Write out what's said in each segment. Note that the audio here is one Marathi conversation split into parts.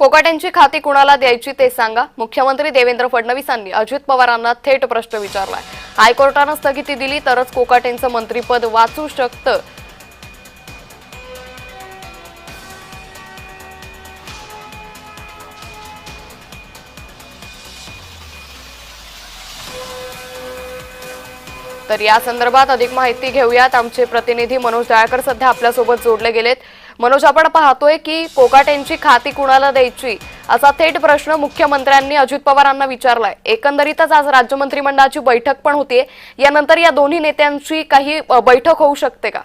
कोकाटेंची खाती कुणाला द्यायची ते सांगा। मुख्यमंत्री देवेंद्र फडणवीसांनी अजित पवारांना थेट प्रश्न विचारलाय। हायकोर्टाने स्थगिती दिली तरच कोकाटेंचं मंत्रिपद वाचू शकतं। तर या संदर्भात अधिक माहिती घेऊयात। आमचे प्रतिनिधी मनोज दयाळकर सध्या आपल्या सोबत जोडले गेलेत। मनोज, आपण पाहतोय की कोकाटेंची खाती कुणाला द्यायची असा थेट प्रश्न मुख्यमंत्र्यांनी अजित पवारांना विचारलाय। एकंदरीतच आज राज्य मंत्रिमंडळाची बैठक पण होतीये। यानंतर या दोन्ही नेत्यांची काही बैठक होऊ शकते का?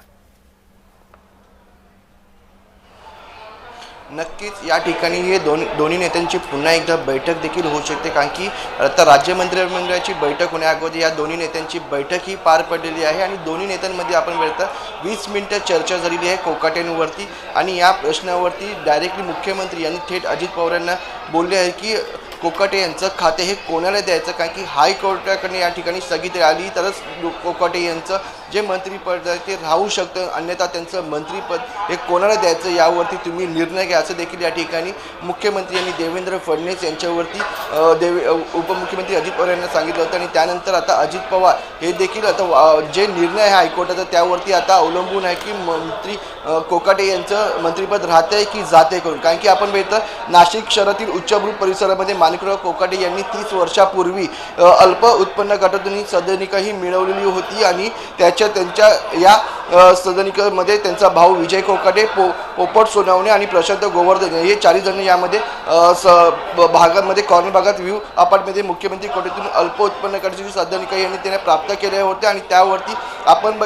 नक्कीच या ठिकाणी हे दोन्ही नेत्यांची पुन्हा एकदा बैठक देखील होऊ शकते, कारण की आता राज्य मंत्रिमंडळाची बैठक होण्याअगोदर या दोन्ही नेत्यांची बैठक ही पार पडलेली आहे आणि दोन्ही नेत्यांमध्ये आपण बघता 20 मिनिटं चर्चा झालेली आहे कोकाटेंवरती। आणि या प्रश्नावरती डायरेक्टली मुख्यमंत्री यांनी थेट अजित पवार यांना बोलले आहे की कोकाटे यांचं खाते हे कोणाला द्यायचं, कारण की हायकोर्टाकडे या ठिकाणी स्थगिती आली तरच कोकाटे यांचं जे मंत्रिपद आहे ते राहू शकतं, अन्यथा त्यांचं मंत्रिपद हे कोणाला द्यायचं यावरती तुम्ही निर्णय घ्या, असं देखील या ठिकाणी मुख्यमंत्री यांनी देवेंद्र फडणवीस यांच्यावरती उपमुख्यमंत्री अजित पवार यांना सांगितलं होतं। आणि त्यानंतर आता अजित पवार हे देखील आता जे निर्णय आहे हायकोर्टाचा त्यावरती आता अवलंबून आहे की मंत्री कोकाटे यांचं मंत्रिपद राहतंय की जाते करून, कारण की आपण बघितलं नाशिक शहरातील उच्चभ्रू परिसरामध्ये माणिकराव कोकाटे यांनी 30 वर्षापूर्वी अल्प उत्पन्न गटातून सदनिकाही मिळवलेली होती आणि त्यांच्या या सदनिकामध्ये त्यांचा भाऊ विजय कोकाटे, पोपट सोनवणे आणि प्रशांत गोवर्धन हे 4 जण यामध्ये भागामध्ये कॉर्नर भागात व्ह्यू अपार्टमध्ये मुख्यमंत्री कोटेतून अल्प उत्पन्न गटाची सदनिका यांनी त्यांना प्राप्त केल्या होत्या। आणि त्यावरती आपण